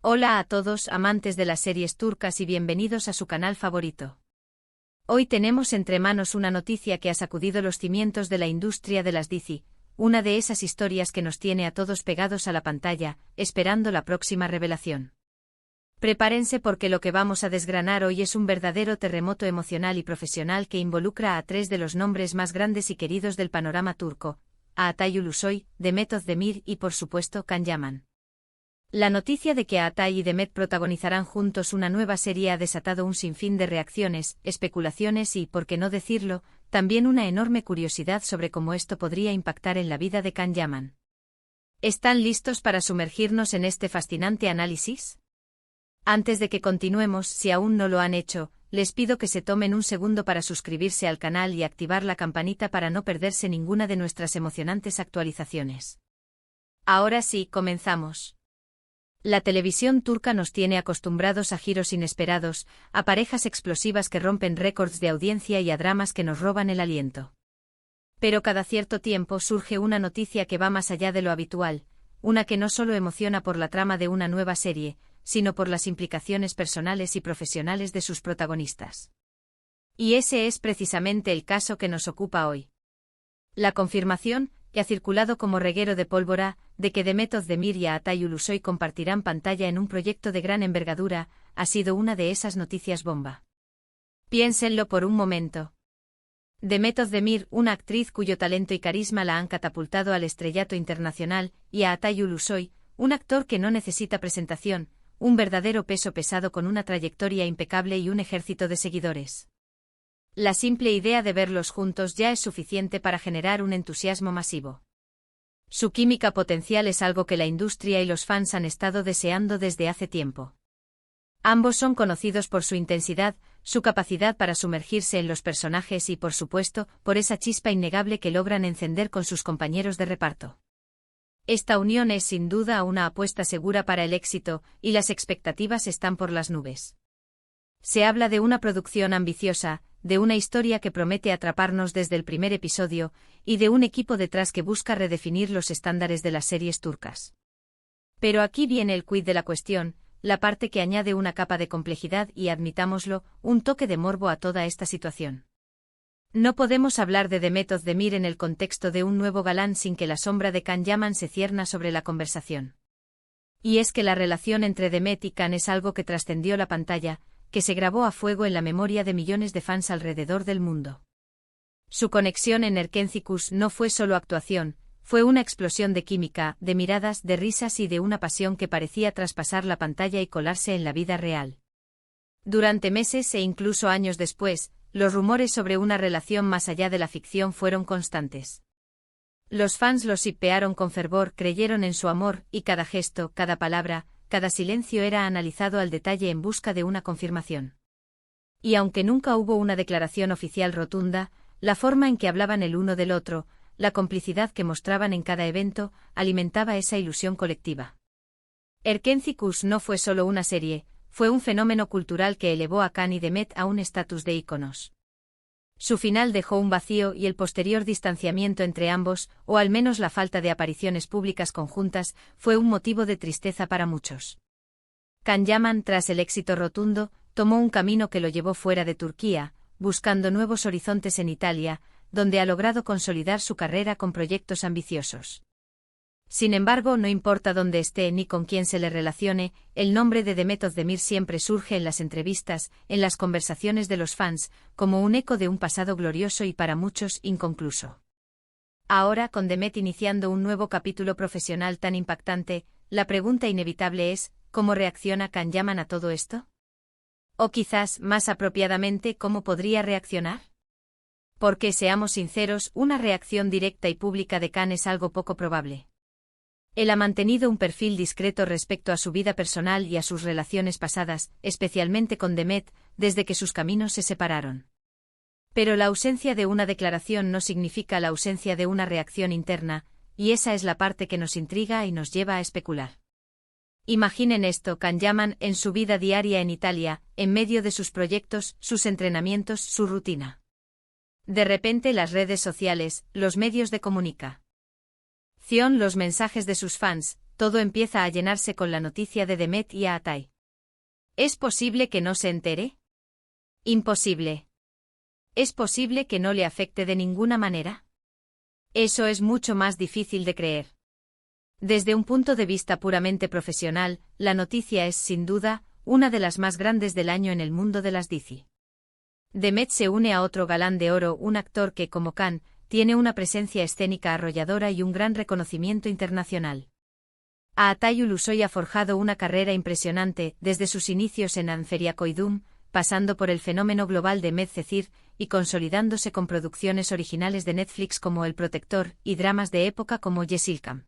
Hola a todos amantes de las series turcas y bienvenidos a su canal favorito. Hoy tenemos entre manos una noticia que ha sacudido los cimientos de la industria de las dizi, una de esas historias que nos tiene a todos pegados a la pantalla, esperando la próxima revelación. Prepárense porque lo que vamos a desgranar hoy es un verdadero terremoto emocional y profesional que involucra a tres de los nombres más grandes y queridos del panorama turco, a Atay Ulusoy, Demet Özdemir y por supuesto Can Yaman. La noticia de que Atay y Demet protagonizarán juntos una nueva serie ha desatado un sinfín de reacciones, especulaciones y, por qué no decirlo, también una enorme curiosidad sobre cómo esto podría impactar en la vida de Can Yaman. ¿Están listos para sumergirnos en este fascinante análisis? Antes de que continuemos, si aún no lo han hecho, les pido que se tomen un segundo para suscribirse al canal y activar la campanita para no perderse ninguna de nuestras emocionantes actualizaciones. Ahora sí, comenzamos. La televisión turca nos tiene acostumbrados a giros inesperados, a parejas explosivas que rompen récords de audiencia y a dramas que nos roban el aliento. Pero cada cierto tiempo surge una noticia que va más allá de lo habitual, una que no solo emociona por la trama de una nueva serie, sino por las implicaciones personales y profesionales de sus protagonistas. Y ese es precisamente el caso que nos ocupa hoy. La confirmación, que ha circulado como reguero de pólvora, de que Demet Özdemir y Atay Ulusoy compartirán pantalla en un proyecto de gran envergadura, ha sido una de esas noticias bomba. Piénsenlo por un momento. Demet Özdemir, una actriz cuyo talento y carisma la han catapultado al estrellato internacional, y a Atay Ulusoy, un actor que no necesita presentación, un verdadero peso pesado con una trayectoria impecable y un ejército de seguidores. La simple idea de verlos juntos ya es suficiente para generar un entusiasmo masivo. Su química potencial es algo que la industria y los fans han estado deseando desde hace tiempo. Ambos son conocidos por su intensidad, su capacidad para sumergirse en los personajes y, por supuesto, por esa chispa innegable que logran encender con sus compañeros de reparto. Esta unión es sin duda una apuesta segura para el éxito, y las expectativas están por las nubes. Se habla de una producción ambiciosa, de una historia que promete atraparnos desde el primer episodio, y de un equipo detrás que busca redefinir los estándares de las series turcas. Pero aquí viene el quid de la cuestión, la parte que añade una capa de complejidad y, admitámoslo, un toque de morbo a toda esta situación. No podemos hablar de Demet Özdemir en el contexto de un nuevo galán sin que la sombra de Can Yaman se cierna sobre la conversación. Y es que la relación entre Demet y Can es algo que trascendió la pantalla, que se grabó a fuego en la memoria de millones de fans alrededor del mundo. Su conexión en Erkencikus no fue solo actuación, fue una explosión de química, de miradas, de risas y de una pasión que parecía traspasar la pantalla y colarse en la vida real. Durante meses e incluso años después, los rumores sobre una relación más allá de la ficción fueron constantes. Los fans los shippearon con fervor, creyeron en su amor, y cada gesto, cada palabra, cada silencio era analizado al detalle en busca de una confirmación. Y aunque nunca hubo una declaración oficial rotunda, la forma en que hablaban el uno del otro, la complicidad que mostraban en cada evento, alimentaba esa ilusión colectiva. Erkencikus no fue solo una serie, fue un fenómeno cultural que elevó a Can y Demet a un estatus de íconos. Su final dejó un vacío y el posterior distanciamiento entre ambos, o al menos la falta de apariciones públicas conjuntas, fue un motivo de tristeza para muchos. Can Yaman, tras el éxito rotundo, tomó un camino que lo llevó fuera de Turquía, buscando nuevos horizontes en Italia, donde ha logrado consolidar su carrera con proyectos ambiciosos. Sin embargo, no importa dónde esté ni con quién se le relacione, el nombre de Demet Özdemir siempre surge en las entrevistas, en las conversaciones de los fans, como un eco de un pasado glorioso y para muchos inconcluso. Ahora, con Demet iniciando un nuevo capítulo profesional tan impactante, la pregunta inevitable es, ¿cómo reacciona Can Yaman a todo esto? O quizás, más apropiadamente, ¿cómo podría reaccionar? Porque, seamos sinceros, una reacción directa y pública de Can es algo poco probable. Él ha mantenido un perfil discreto respecto a su vida personal y a sus relaciones pasadas, especialmente con Demet, desde que sus caminos se separaron. Pero la ausencia de una declaración no significa la ausencia de una reacción interna, y esa es la parte que nos intriga y nos lleva a especular. Imaginen esto: Can Yaman en su vida diaria en Italia, en medio de sus proyectos, sus entrenamientos, su rutina. De repente las redes sociales, los medios de comunicación, los mensajes de sus fans, todo empieza a llenarse con la noticia de Demet y Aatay. ¿Es posible que no se entere? Imposible. ¿Es posible que no le afecte de ninguna manera? Eso es mucho más difícil de creer. Desde un punto de vista puramente profesional, la noticia es, sin duda, una de las más grandes del año en el mundo de las DC. Demet se une a otro galán de oro, un actor que, como Khan, tiene una presencia escénica arrolladora y un gran reconocimiento internacional. Aatay Ulusoy ha forjado una carrera impresionante desde sus inicios en Anferia Koydum, pasando por el fenómeno global de Medcezir y consolidándose con producciones originales de Netflix como El Protector y dramas de época como Yeşilçam.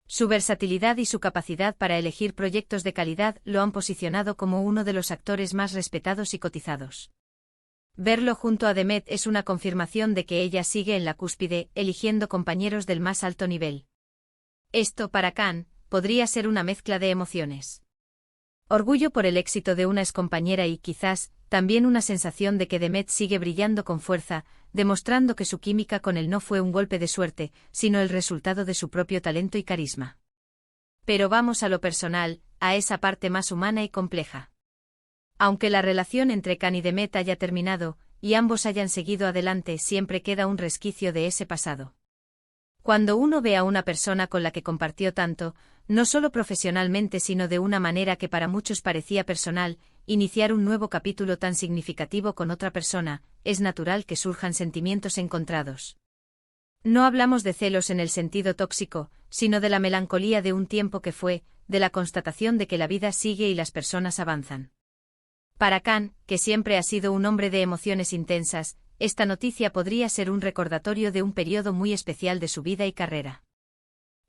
Su versatilidad y su capacidad para elegir proyectos de calidad lo han posicionado como uno de los actores más respetados y cotizados. Verlo junto a Demet es una confirmación de que ella sigue en la cúspide, eligiendo compañeros del más alto nivel. Esto, para Khan, podría ser una mezcla de emociones. Orgullo por el éxito de una excompañera y, quizás, también una sensación de que Demet sigue brillando con fuerza, demostrando que su química con él no fue un golpe de suerte, sino el resultado de su propio talento y carisma. Pero vamos a lo personal, a esa parte más humana y compleja. Aunque la relación entre Khan y Demet haya terminado, y ambos hayan seguido adelante, siempre queda un resquicio de ese pasado. Cuando uno ve a una persona con la que compartió tanto, no solo profesionalmente sino de una manera que para muchos parecía personal, iniciar un nuevo capítulo tan significativo con otra persona, es natural que surjan sentimientos encontrados. No hablamos de celos en el sentido tóxico, sino de la melancolía de un tiempo que fue, de la constatación de que la vida sigue y las personas avanzan. Para Khan, que siempre ha sido un hombre de emociones intensas, esta noticia podría ser un recordatorio de un periodo muy especial de su vida y carrera.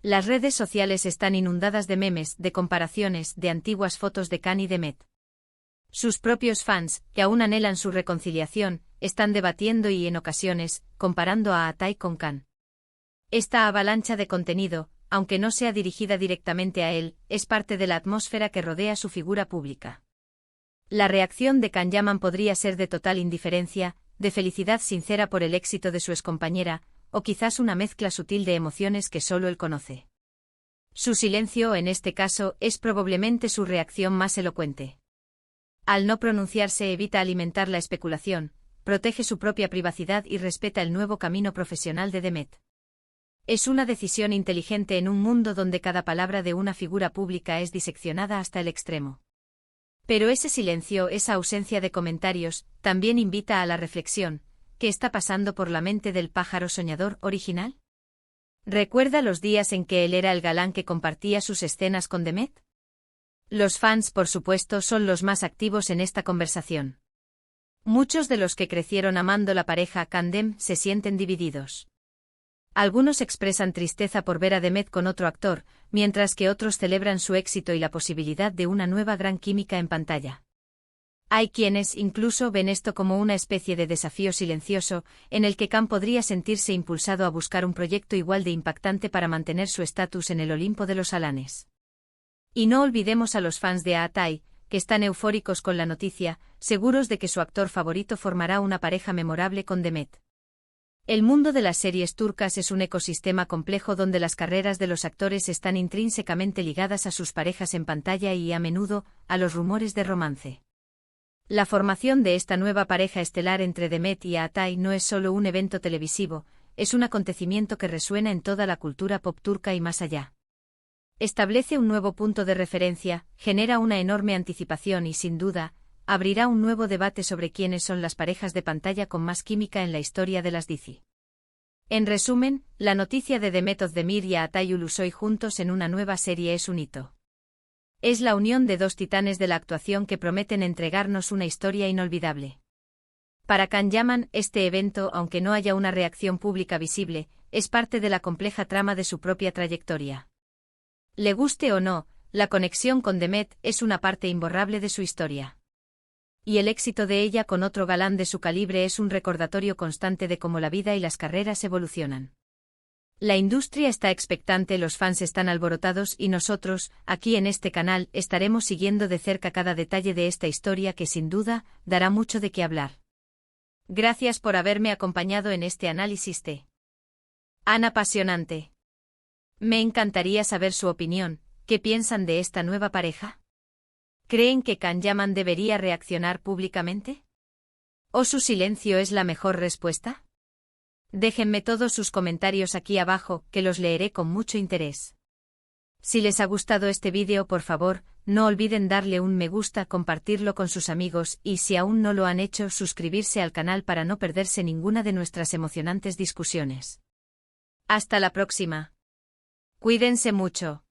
Las redes sociales están inundadas de memes, de comparaciones, de antiguas fotos de Khan y Demet. Sus propios fans, que aún anhelan su reconciliación, están debatiendo y, en ocasiones, comparando a Aatay con Khan. Esta avalancha de contenido, aunque no sea dirigida directamente a él, es parte de la atmósfera que rodea su figura pública. La reacción de Khan Yaman podría ser de total indiferencia, de felicidad sincera por el éxito de su excompañera, o quizás una mezcla sutil de emociones que solo él conoce. Su silencio, en este caso, es probablemente su reacción más elocuente. Al no pronunciarse evita alimentar la especulación, protege su propia privacidad y respeta el nuevo camino profesional de Demet. Es una decisión inteligente en un mundo donde cada palabra de una figura pública es diseccionada hasta el extremo. Pero ese silencio, esa ausencia de comentarios, también invita a la reflexión. ¿Qué está pasando por la mente del pájaro soñador original? ¿Recuerda los días en que él era el galán que compartía sus escenas con Demet? Los fans, por supuesto, son los más activos en esta conversación. Muchos de los que crecieron amando la pareja Khan-Dem se sienten divididos. Algunos expresan tristeza por ver a Demet con otro actor, mientras que otros celebran su éxito y la posibilidad de una nueva gran química en pantalla. Hay quienes incluso ven esto como una especie de desafío silencioso, en el que Khan podría sentirse impulsado a buscar un proyecto igual de impactante para mantener su estatus en el Olimpo de los Alanes. Y no olvidemos a los fans de Aatay, que están eufóricos con la noticia, seguros de que su actor favorito formará una pareja memorable con Demet. El mundo de las series turcas es un ecosistema complejo donde las carreras de los actores están intrínsecamente ligadas a sus parejas en pantalla y, a menudo, a los rumores de romance. La formación de esta nueva pareja estelar entre Demet y Aatay no es solo un evento televisivo, es un acontecimiento que resuena en toda la cultura pop turca y más allá. Establece un nuevo punto de referencia, genera una enorme anticipación y, sin duda, abrirá un nuevo debate sobre quiénes son las parejas de pantalla con más química en la historia de las DC. En resumen, la noticia de Demet Özdemir y Aatay Ulusoy juntos en una nueva serie es un hito. Es la unión de dos titanes de la actuación que prometen entregarnos una historia inolvidable. Para Khan Yaman, este evento, aunque no haya una reacción pública visible, es parte de la compleja trama de su propia trayectoria. Le guste o no, la conexión con Demet es una parte imborrable de su historia. Y el éxito de ella con otro galán de su calibre es un recordatorio constante de cómo la vida y las carreras evolucionan. La industria está expectante, los fans están alborotados y nosotros, aquí en este canal, estaremos siguiendo de cerca cada detalle de esta historia que sin duda, dará mucho de qué hablar. Gracias por haberme acompañado en este análisis tan apasionante. Me encantaría saber su opinión. ¿Qué piensan de esta nueva pareja? ¿Creen que Can Yaman debería reaccionar públicamente? ¿O su silencio es la mejor respuesta? Déjenme todos sus comentarios aquí abajo, que los leeré con mucho interés. Si les ha gustado este vídeo, por favor, no olviden darle un me gusta, compartirlo con sus amigos y, si aún no lo han hecho, suscribirse al canal para no perderse ninguna de nuestras emocionantes discusiones. Hasta la próxima. Cuídense mucho.